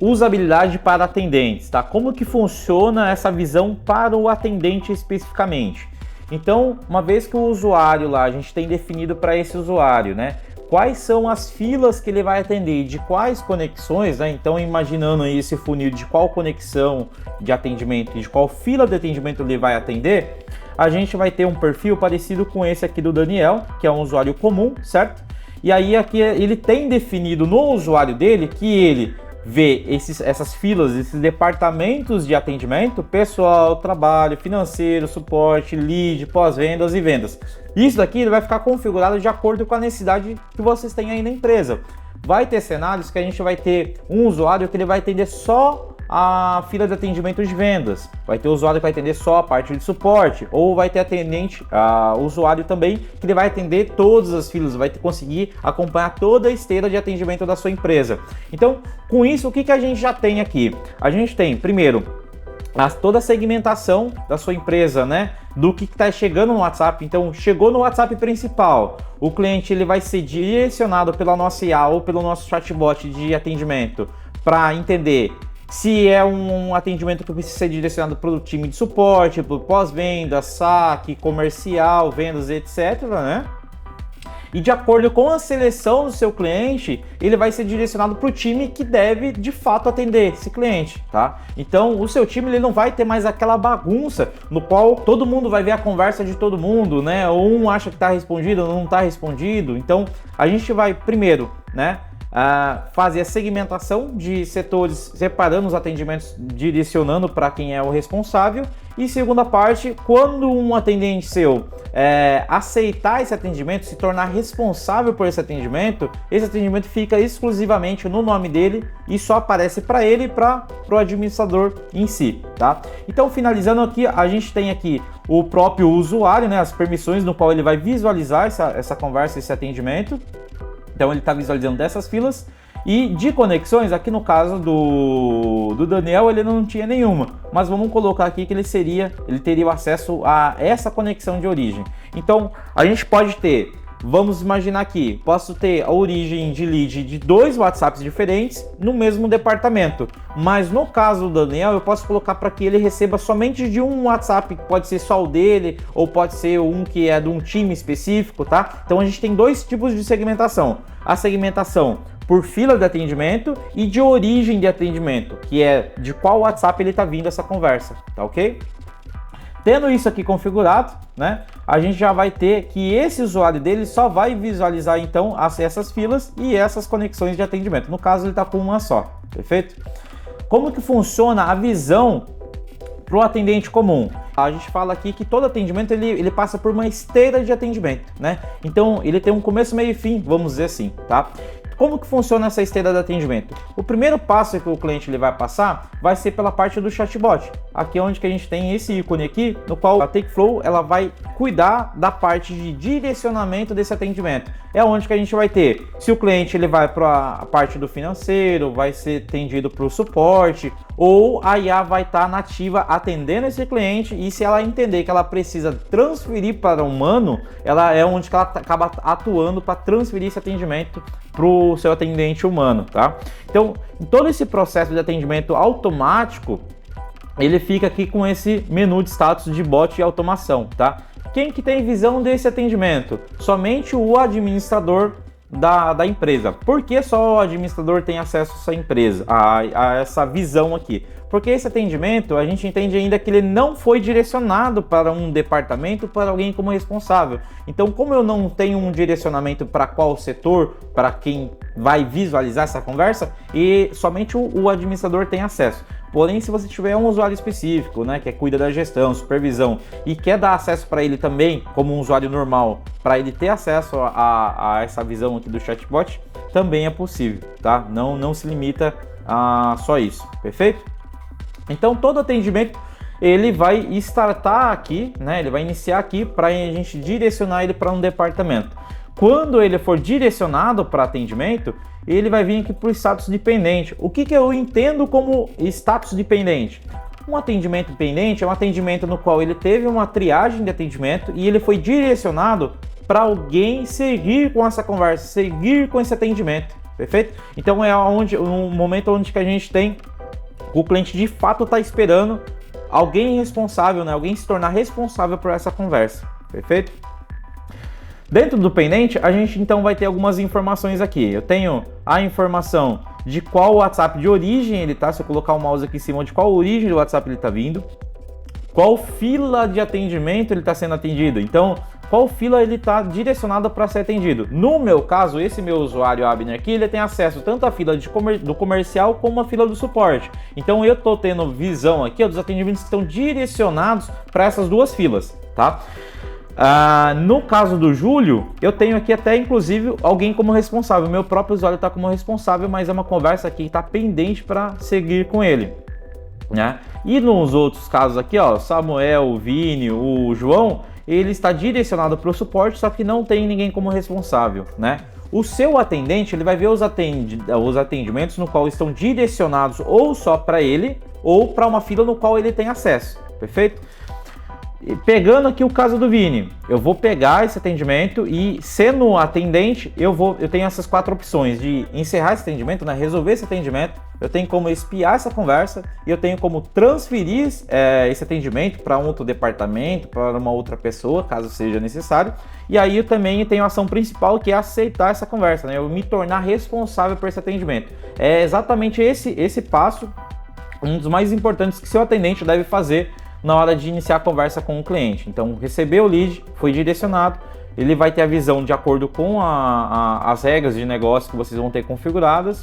usabilidade para atendentes, tá? Como que funciona essa visão para o atendente especificamente? Então, uma vez que o usuário lá, a gente tem definido para esse usuário, né? Quais são as filas que ele vai atender, de quais conexões, né? Então, imaginando aí esse funil de qual conexão de atendimento e de qual fila de atendimento ele vai atender, a gente vai ter um perfil parecido com esse aqui do Daniel, que é um usuário comum, certo? E aí aqui ele tem definido no usuário dele que ele vê essas filas, esses departamentos de atendimento, pessoal, trabalho, financeiro, suporte, lead, pós-vendas e vendas. Isso daqui ele vai ficar configurado de acordo com a necessidade que vocês têm aí na empresa. Vai ter cenários que a gente vai ter um usuário que ele vai atender só a fila de atendimento de vendas, vai ter usuário que vai atender só a parte de suporte, ou vai ter atendente, usuário também que ele vai atender todas as filas, vai conseguir acompanhar toda a esteira de atendimento da sua empresa. Então, com isso, o que a gente já tem aqui? A gente tem, primeiro, toda a segmentação da sua empresa, né? Do que está chegando no WhatsApp. Então, chegou no WhatsApp principal, o cliente ele vai ser direcionado pela nossa IA ou pelo nosso chatbot de atendimento para entender se é um atendimento que precisa ser direcionado para o time de suporte, para o pós-venda, saque, comercial, vendas, etc, né? E de acordo com a seleção do seu cliente, ele vai ser direcionado para o time que deve de fato atender esse cliente, tá? Então o seu time ele não vai ter mais aquela bagunça no qual todo mundo vai ver a conversa de todo mundo, né? Ou um acha que está respondido ou não está respondido. Então a gente vai primeiro, né? Fazer a segmentação de setores, separando os atendimentos, direcionando para quem é o responsável. E segunda parte, quando um atendente seu aceitar esse atendimento, se tornar responsável por esse atendimento fica exclusivamente no nome dele e só aparece para ele e para o administrador em si, tá? Então, finalizando aqui, a gente tem aqui o próprio usuário, né, as permissões no qual ele vai visualizar essa conversa, esse atendimento. Então ele está visualizando dessas filas. E de conexões, aqui no caso do Daniel, ele não tinha nenhuma. Mas vamos colocar aqui que ele teria acesso a essa conexão de origem. Então a gente pode ter, vamos imaginar aqui, posso ter a origem de lead de 2 WhatsApps diferentes no mesmo departamento. Mas no caso do Daniel, eu posso colocar para que ele receba somente de um WhatsApp, que pode ser só o dele, ou pode ser um que é de um time específico, tá? Então a gente tem 2 tipos de segmentação. A segmentação por fila de atendimento e de origem de atendimento, que é de qual WhatsApp ele está vindo essa conversa, tá ok? Tendo isso aqui configurado, né, a gente já vai ter que esse usuário dele só vai visualizar então essas filas e essas conexões de atendimento. No caso, ele está com uma só, perfeito? Como que funciona a visão para o atendente comum? A gente fala aqui que todo atendimento ele passa por uma esteira de atendimento, né? Então ele tem um começo, meio e fim, vamos dizer assim, tá? Como que funciona essa esteira de atendimento? O primeiro passo que o cliente ele vai passar vai ser pela parte do chatbot. Aqui é onde que a gente tem esse ícone aqui, no qual a Takeflow ela vai cuidar da parte de direcionamento desse atendimento. É onde que a gente vai ter, se o cliente ele vai para a parte do financeiro, vai ser atendido para o suporte, ou a IA vai estar nativa atendendo esse cliente, e se ela entender que ela precisa transferir para o humano, ela é onde que ela acaba atuando para transferir esse atendimento para o seu atendente humano, tá? Então, todo esse processo de atendimento automático, ele fica aqui com esse menu de status de bot e automação, tá? Quem que tem visão desse atendimento? Somente o administrador da empresa. Por que só o administrador tem acesso a essa empresa, a essa visão aqui? Porque esse atendimento, a gente entende ainda que ele não foi direcionado para um departamento, para alguém como responsável. Então, como eu não tenho um direcionamento para qual setor, para quem vai visualizar essa conversa, e somente o administrador tem acesso. Porém, se você tiver um usuário específico, né, que cuida da gestão, supervisão, e quer dar acesso para ele também, como um usuário normal, para ele ter acesso a essa visão aqui do chatbot, também é possível, tá? Não se limita a só isso, perfeito? Então, todo atendimento ele vai startar aqui, né? Ele vai iniciar aqui para a gente direcionar ele para um departamento. Quando ele for direcionado para atendimento, ele vai vir aqui para o status dependente. O que eu entendo como status dependente? Um atendimento pendente é um atendimento no qual ele teve uma triagem de atendimento e ele foi direcionado para alguém seguir com essa conversa, seguir com esse atendimento, perfeito? Então é um momento onde que a gente tem o cliente de fato está esperando alguém responsável, né? Alguém se tornar responsável por essa conversa, perfeito? Dentro do pendente, a gente então vai ter algumas informações aqui. Eu tenho a informação de qual WhatsApp de origem ele tá, se eu colocar o mouse aqui em cima, de qual origem do WhatsApp ele está vindo, qual fila de atendimento ele está sendo atendido, então qual fila ele está direcionado para ser atendido. No meu caso, esse meu usuário Abner aqui, ele tem acesso tanto à fila do comercial como à fila do suporte. Então eu estou tendo visão aqui dos atendimentos que estão direcionados para essas duas filas, tá? No caso do Júlio, eu tenho aqui até inclusive alguém como responsável. Meu próprio usuário está como responsável, mas é uma conversa aqui que está pendente para seguir com ele, né? E nos outros casos aqui, ó, Samuel, o Vini, o João, ele está direcionado para o suporte, só que não tem ninguém como responsável, né? O seu atendente, ele vai ver os atendimentos no qual estão direcionados ou só para ele ou para uma fila no qual ele tem acesso, perfeito? E pegando aqui o caso do Vini, eu vou pegar esse atendimento e, sendo atendente, eu tenho essas 4 opções de encerrar esse atendimento, né, resolver esse atendimento, eu tenho como espiar essa conversa e eu tenho como transferir esse atendimento para um outro departamento, para uma outra pessoa, caso seja necessário. E aí eu também tenho a ação principal, que é aceitar essa conversa, né, eu me tornar responsável por esse atendimento. É exatamente esse passo, um dos mais importantes que seu atendente deve fazer na hora de iniciar a conversa com o cliente. Então, recebeu o lead, foi direcionado, ele vai ter a visão de acordo com as regras de negócio que vocês vão ter configuradas,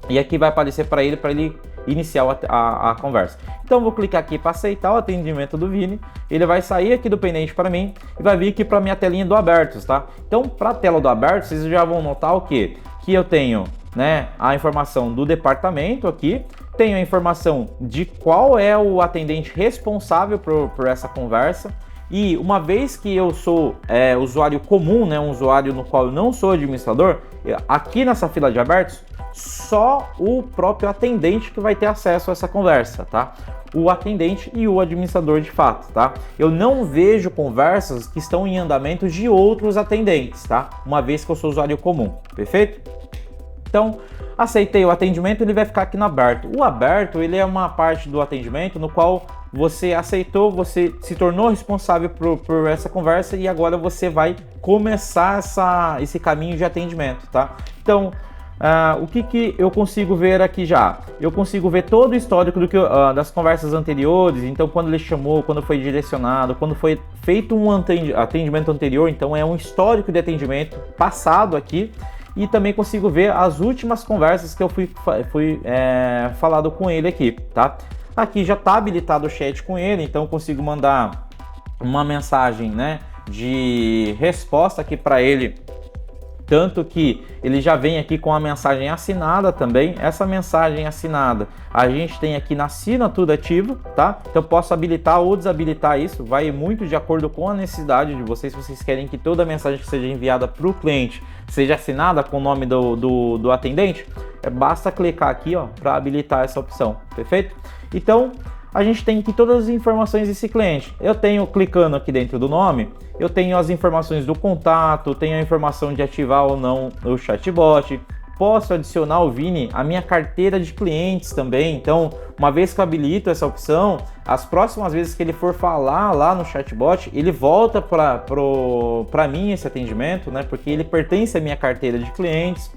e aqui vai aparecer para ele iniciar a conversa. Então, vou clicar aqui para aceitar o atendimento do Vini, ele vai sair aqui do pendente para mim e vai vir aqui para minha telinha do Abertos, tá? Então, para a tela do Abertos, vocês já vão notar o quê? Que eu tenho, né, a informação do departamento aqui, tenho a informação de qual é o atendente responsável por essa conversa, e uma vez que eu sou usuário comum, né, um usuário no qual eu não sou administrador, aqui nessa fila de abertos, só o próprio atendente que vai ter acesso a essa conversa, tá? O atendente e o administrador de fato, tá? Eu não vejo conversas que estão em andamento de outros atendentes, tá? Uma vez que eu sou usuário comum, perfeito? Então, aceitei o atendimento, ele vai ficar aqui no aberto. O aberto, ele é uma parte do atendimento no qual você aceitou, você se tornou responsável por essa conversa e agora você vai começar esse caminho de atendimento, tá? Então, o que eu consigo ver aqui já? Eu consigo ver todo o histórico das conversas anteriores, então quando ele chamou, quando foi direcionado, quando foi feito um atendimento anterior, então é um histórico de atendimento passado aqui. E também consigo ver as últimas conversas que eu fui falado com ele aqui, tá? Aqui já está habilitado o chat com ele, então eu consigo mandar uma mensagem, né, de resposta aqui para ele, tanto que ele já vem aqui com a mensagem assinada também. Essa mensagem assinada a gente tem aqui na assinatura ativa, tá? Então eu posso habilitar ou desabilitar isso, vai muito de acordo com a necessidade de vocês. Se vocês querem que toda mensagem que seja enviada para o cliente seja assinada com o nome do atendente, basta clicar aqui, ó, para habilitar essa opção, perfeito? Então a gente tem aqui todas as informações desse cliente. Eu tenho, clicando aqui dentro do nome, eu tenho as informações do contato, tenho a informação de ativar ou não o chatbot, posso adicionar o Vini à minha carteira de clientes também. Então, uma vez que eu habilito essa opção, as próximas vezes que ele for falar lá no chatbot, ele volta para mim esse atendimento, né? Porque ele pertence à minha carteira de clientes.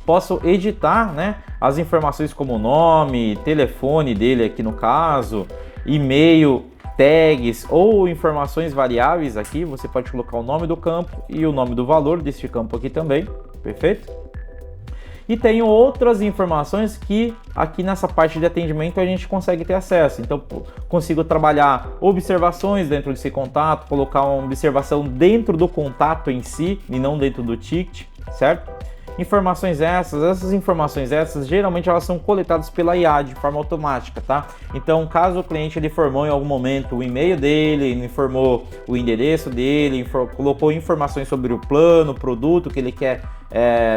Posso editar, né, as informações como o nome, telefone dele aqui no caso, e-mail, tags ou informações variáveis aqui. Você pode colocar o nome do campo e o nome do valor deste campo aqui também, perfeito? E tenho outras informações que aqui nessa parte de atendimento a gente consegue ter acesso. Então consigo trabalhar observações dentro desse contato, colocar uma observação dentro do contato em si e não dentro do ticket, certo? Essas informações geralmente elas são coletadas pela IA de forma automática, tá? Então, caso o cliente ele informou em algum momento o e-mail dele, informou o endereço dele, colocou informações sobre o plano, o produto que ele quer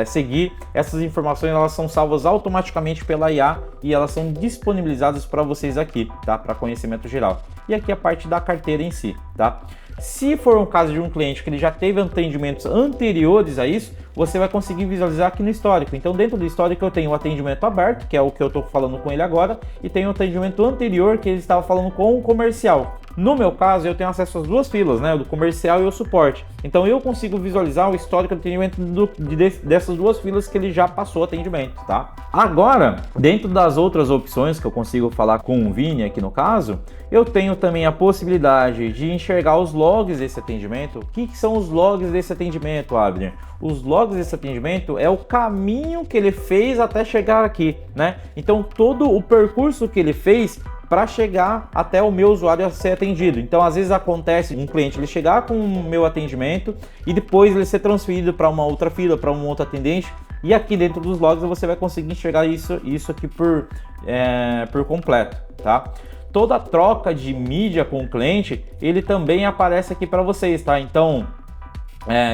seguir, essas informações elas são salvas automaticamente pela IA e elas são disponibilizadas para vocês aqui, tá? Para conhecimento geral. E aqui a parte da carteira em si, tá? Se for um caso de um cliente que ele já teve atendimentos anteriores a isso, você vai conseguir visualizar aqui no histórico. Então, dentro do histórico eu tenho o atendimento aberto, que é o que eu estou falando com ele agora, e tenho o atendimento anterior, que ele estava falando com o comercial. No meu caso, eu tenho acesso às duas filas, né, o do comercial e o suporte. Então, eu consigo visualizar o histórico de atendimento dessas duas filas que ele já passou atendimento, tá? Agora, dentro das outras opções que eu consigo falar com o Vini aqui no caso, eu tenho também a possibilidade de enxergar os logs desse atendimento. O que são os logs desse atendimento, Abner? Os logs desse atendimento é o caminho que ele fez até chegar aqui, né? Então, todo o percurso que ele fez para chegar até o meu usuário a ser atendido. Então, às vezes acontece um cliente ele chegar com o meu atendimento e depois ele ser transferido para uma outra fila, para um outro atendente. E aqui dentro dos logs você vai conseguir enxergar isso aqui por completo, tá? Toda a troca de mídia com o cliente, ele também aparece aqui para vocês, tá? Então,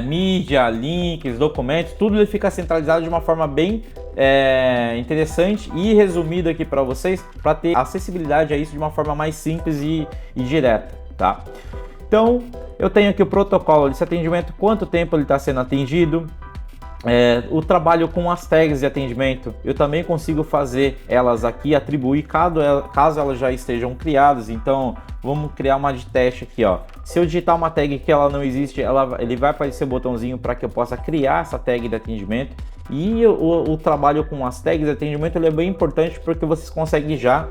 mídia, links, documentos, tudo ele fica centralizado de uma forma bem interessante e resumida aqui para vocês, para ter acessibilidade a isso de uma forma mais simples e direta, tá? Então, eu tenho aqui o protocolo desse atendimento, quanto tempo ele está sendo atendido, o trabalho com as tags de atendimento, eu também consigo fazer elas aqui, atribuir caso elas já estejam criadas. Então vamos criar uma de teste aqui, ó. Se eu digitar uma tag que ela não existe, ele vai aparecer o botãozinho para que eu possa criar essa tag de atendimento. E o trabalho com as tags de atendimento ele é bem importante porque vocês conseguem já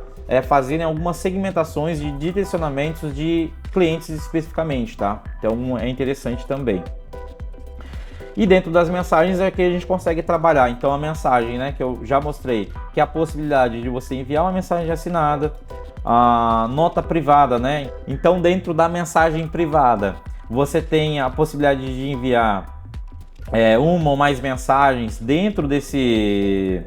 fazerem algumas segmentações de direcionamentos de clientes especificamente, tá? Então é interessante também. E dentro das mensagens é que a gente consegue trabalhar. Então a mensagem, né, que eu já mostrei, que é a possibilidade de você enviar uma mensagem assinada, a nota privada, né? Então dentro da mensagem privada, você tem a possibilidade de enviar uma ou mais mensagens dentro desse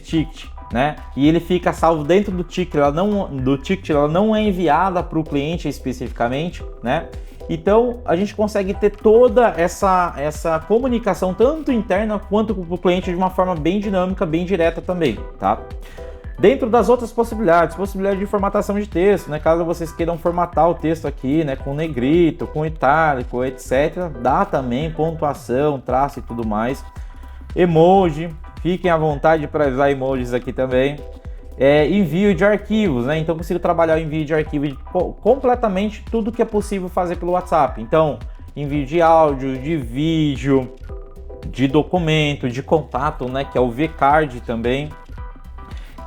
ticket, né? E ele fica salvo dentro do ticket, ela não é enviada para o cliente especificamente, né? Então a gente consegue ter toda essa comunicação tanto interna quanto para o cliente de uma forma bem dinâmica, bem direta também, tá? Dentro das outras possibilidade de formatação de texto, né? Caso vocês queiram formatar o texto aqui, né? Com negrito, com itálico, etc. Dá também pontuação, traço e tudo mais. Emoji, fiquem à vontade para usar emojis aqui também. Envio de arquivos, né? Então eu consigo trabalhar o envio de arquivo de completamente tudo que é possível fazer pelo WhatsApp. Então, envio de áudio, de vídeo, de documento, de contato, né? Que é o vCard também.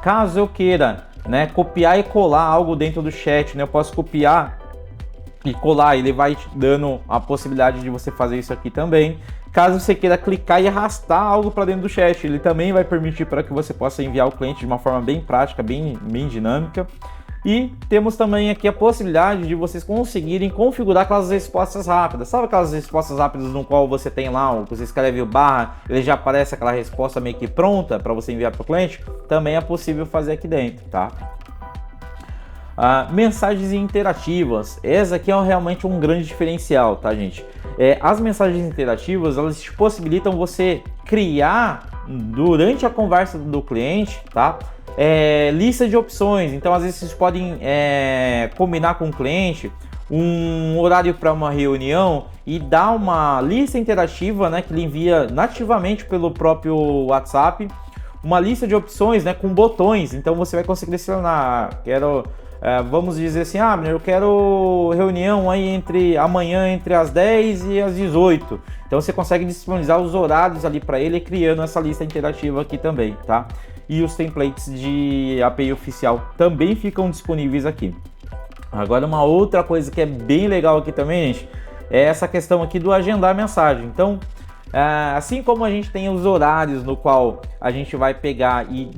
Caso eu queira, né, copiar e colar algo dentro do chat, né? Eu posso copiar e colar, ele vai te dando a possibilidade de você fazer isso aqui também. Caso você queira clicar e arrastar algo para dentro do chat, ele também vai permitir para que você possa enviar ao cliente de uma forma bem prática, bem dinâmica. E temos também aqui a possibilidade de vocês conseguirem configurar aquelas respostas rápidas. Sabe aquelas respostas rápidas no qual você tem lá, você escreve o barra, ele já aparece aquela resposta meio que pronta para você enviar para o cliente? Também é possível fazer aqui dentro, tá? Mensagens interativas, essa aqui é realmente um grande diferencial, tá, gente? As mensagens interativas, elas te possibilitam você criar durante a conversa do cliente, tá? Lista de opções. Então às vezes vocês podem combinar com o cliente um horário para uma reunião e dar uma lista interativa, né, que ele envia nativamente pelo próprio WhatsApp, uma lista de opções, né, com botões. Então você vai conseguir selecionar, vamos dizer assim, eu quero reunião aí amanhã entre as 10 e as 18. Então você consegue disponibilizar os horários ali para ele, criando essa lista interativa aqui também, tá? E os templates de API oficial também ficam disponíveis aqui. Agora uma outra coisa que é bem legal aqui também, gente, é essa questão aqui do agendar mensagem. Então, assim como a gente tem os horários no qual a gente vai pegar e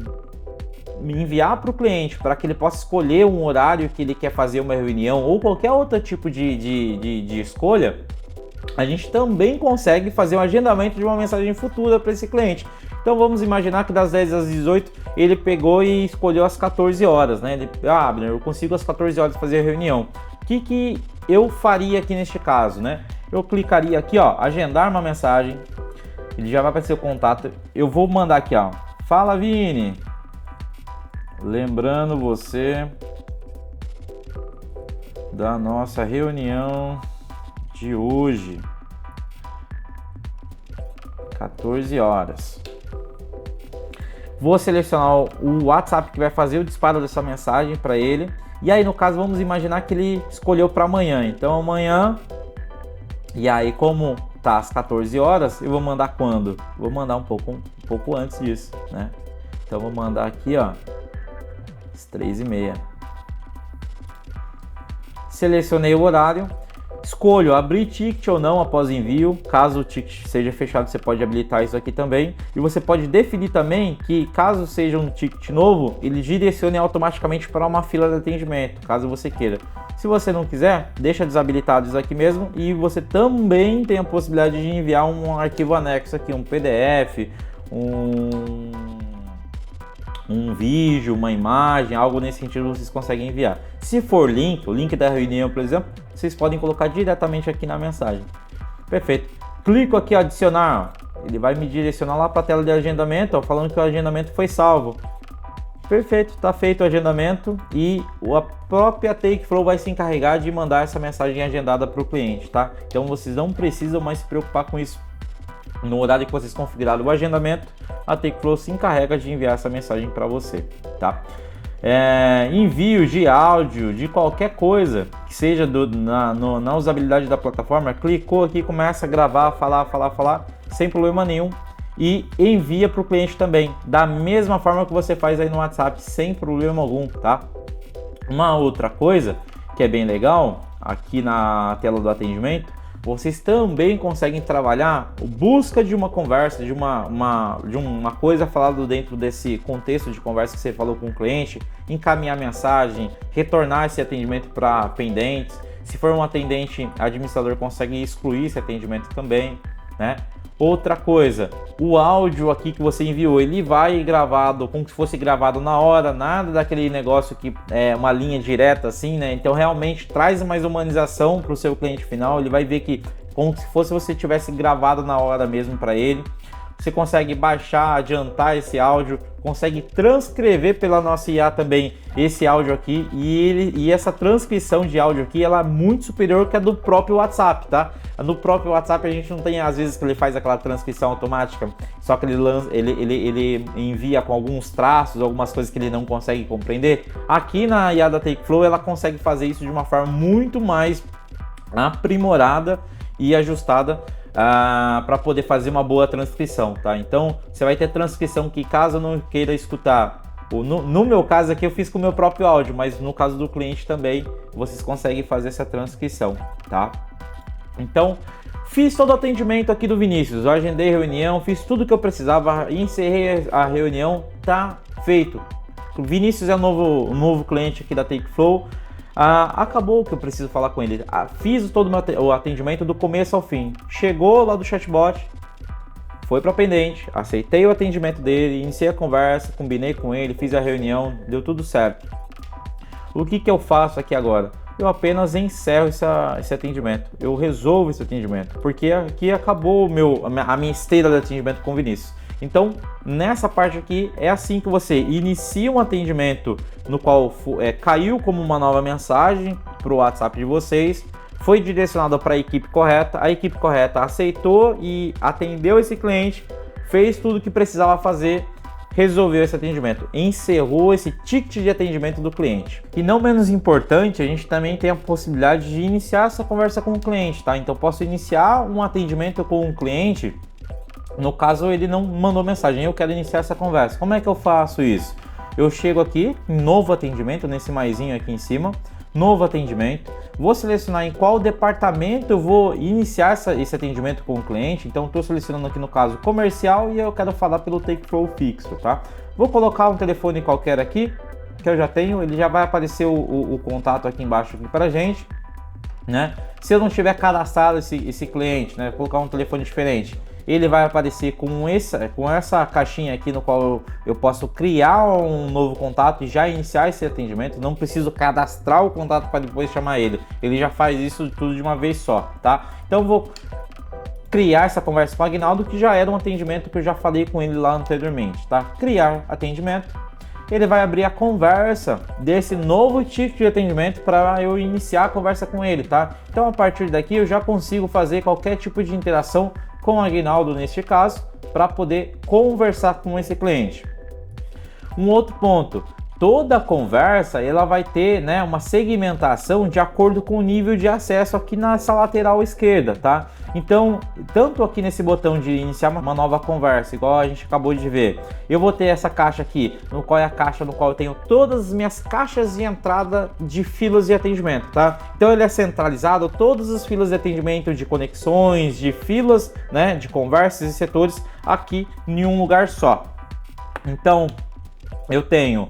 enviar para o cliente para que ele possa escolher um horário que ele quer fazer uma reunião ou qualquer outro tipo de escolha, a gente também consegue fazer um agendamento de uma mensagem futura para esse cliente. Então vamos imaginar que das 10 às 18 ele pegou e escolheu às 14 horas, né? Abner, eu consigo às 14 horas fazer a reunião. O que eu faria aqui neste caso, né? Eu clicaria aqui, ó, agendar uma mensagem. Ele já vai aparecer o contato. Eu vou mandar aqui, ó. Fala, Vini. Lembrando você da nossa reunião de hoje, 14 horas. Vou selecionar o WhatsApp que vai fazer o disparo dessa mensagem para ele. E aí, no caso, vamos imaginar que ele escolheu para amanhã. Então, amanhã... E aí, como tá às 14 horas, eu vou mandar quando? Vou mandar um pouco antes disso, né? Então, vou mandar aqui, ó, às 3h30. Selecionei o horário. Escolho abrir ticket ou não após envio. Caso o ticket seja fechado, você pode habilitar isso aqui também. E você pode definir também que, caso seja um ticket novo, ele direcione automaticamente para uma fila de atendimento, caso você queira. Se você não quiser, deixa desabilitado isso aqui mesmo. E você também tem a possibilidade de enviar um arquivo anexo aqui, um PDF, um vídeo, uma imagem, algo nesse sentido vocês conseguem enviar. Se for link, o link da reunião, por exemplo, vocês podem colocar diretamente aqui na mensagem. Perfeito. Clico aqui em adicionar, ele vai me direcionar lá para a tela de agendamento, ó, falando que o agendamento foi salvo. Perfeito, está feito o agendamento e a própria Takeflow vai se encarregar de mandar essa mensagem agendada para o cliente, tá? Então vocês não precisam mais se preocupar com isso. No horário que vocês configuraram o agendamento, a Takeflow se encarrega de enviar essa mensagem para você, tá? Envios de áudio, de qualquer coisa que seja na usabilidade da plataforma, clicou aqui, começa a gravar, falar, sem problema nenhum, e envia para o cliente também, da mesma forma que você faz aí no WhatsApp, sem problema algum, tá? Uma outra coisa que é bem legal, aqui na tela do atendimento, vocês também conseguem trabalhar a busca de uma conversa, de uma coisa falada dentro desse contexto de conversa que você falou com o cliente, encaminhar mensagem, retornar esse atendimento para pendentes. Se for um atendente, administrador consegue excluir esse atendimento também, né? Outra coisa, o áudio aqui que você enviou, ele vai gravado como se fosse gravado na hora, nada daquele negócio que é uma linha direta assim, né? Então realmente traz mais humanização para o seu cliente final, ele vai ver que como se fosse você tivesse gravado na hora mesmo para ele. Você consegue baixar, adiantar esse áudio, consegue transcrever pela nossa IA também esse áudio aqui, e essa transcrição de áudio aqui, ela é muito superior que a do próprio WhatsApp, tá? No próprio WhatsApp a gente não tem, às vezes, que ele faz aquela transcrição automática, só que ele envia com alguns traços, algumas coisas que ele não consegue compreender. Aqui na IA da Takeflow ela consegue fazer isso de uma forma muito mais aprimorada e ajustada para poder fazer uma boa transcrição, tá? Então você vai ter transcrição que, caso eu não queira escutar, no meu caso aqui eu fiz com o meu próprio áudio, mas no caso do cliente também vocês conseguem fazer essa transcrição, tá? Então fiz todo o atendimento aqui do Vinícius, eu agendei reunião, fiz tudo que eu precisava, encerrei a reunião, tá feito. O Vinícius é um novo cliente aqui da Takeflow. Acabou o que eu preciso falar com ele. Fiz todo o atendimento do começo ao fim. Chegou lá do chatbot, foi para pendente, aceitei o atendimento dele, iniciei a conversa, combinei com ele, fiz a reunião, deu tudo certo. O que eu faço aqui agora? Eu apenas encerro esse atendimento, eu resolvo esse atendimento, porque aqui acabou a minha esteira de atendimento com o Vinícius. Então, nessa parte aqui, é assim que você inicia um atendimento no qual caiu como uma nova mensagem para o WhatsApp de vocês, foi direcionado para a equipe correta aceitou e atendeu esse cliente, fez tudo o que precisava fazer, resolveu esse atendimento, encerrou esse ticket de atendimento do cliente. E não menos importante, a gente também tem a possibilidade de iniciar essa conversa com o cliente, tá? Então, posso iniciar um atendimento com um cliente. No caso, ele não mandou mensagem, eu quero iniciar essa conversa. Como é que eu faço isso? Eu chego aqui em novo atendimento, nesse maisinho aqui em cima, novo atendimento. Vou selecionar em qual departamento eu vou iniciar esse atendimento com o cliente. Então, estou selecionando aqui no caso comercial e eu quero falar pelo Takeflow fixo, tá? Vou colocar um telefone qualquer aqui, que eu já tenho, ele já vai aparecer o contato aqui embaixo aqui pra gente, né? Se eu não tiver cadastrado esse cliente, né, colocar um telefone diferente, ele vai aparecer com essa caixinha aqui no qual eu posso criar um novo contato e já iniciar esse atendimento. Não preciso cadastrar o contato para depois chamar ele. Ele já faz isso tudo de uma vez só, tá? Então vou criar essa conversa com o Agnaldo, que já era um atendimento que eu já falei com ele lá anteriormente, tá? Criar atendimento. ele vai abrir a conversa desse novo tipo de atendimento para eu iniciar a conversa com ele, tá? Então a partir daqui eu já consigo fazer qualquer tipo de interação com o Aguinaldo neste caso, para poder conversar com esse cliente. Um outro ponto, toda conversa ela vai ter, né, uma segmentação de acordo com o nível de acesso aqui nessa lateral esquerda, tá? Então, tanto aqui nesse botão de iniciar uma nova conversa, igual a gente acabou de ver, eu vou ter essa caixa aqui, no qual é a caixa no qual eu tenho todas as minhas caixas de entrada de filas de atendimento, tá? Então ele é centralizado, todas as filas de atendimento, de conexões, de filas, né, de conversas e setores aqui em um lugar só. Então, eu tenho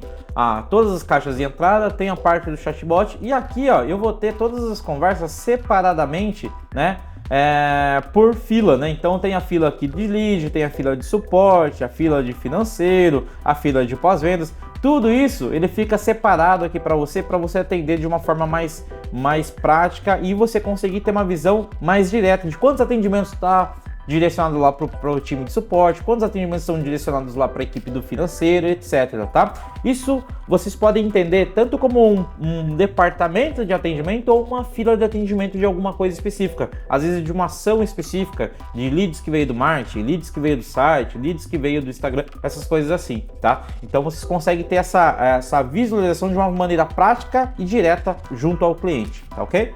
todas as caixas de entrada, tenho a parte do chatbot e aqui, ó, eu vou ter todas as conversas separadamente, né? Por fila, né? Então tem a fila aqui de lead, tem a fila de suporte, a fila de financeiro, a fila de pós-vendas. Tudo isso ele fica separado aqui para você atender de uma forma mais prática e você conseguir ter uma visão mais direta de quantos atendimentos está direcionado lá para o time de suporte, quantos atendimentos são direcionados lá para a equipe do financeiro, etc, tá? Isso vocês podem entender tanto como um departamento de atendimento ou uma fila de atendimento de alguma coisa específica, às vezes de uma ação específica, de leads que veio do marketing, leads que veio do site, leads que veio do Instagram, essas coisas assim, tá? Então vocês conseguem ter essa visualização de uma maneira prática e direta junto ao cliente, tá ok?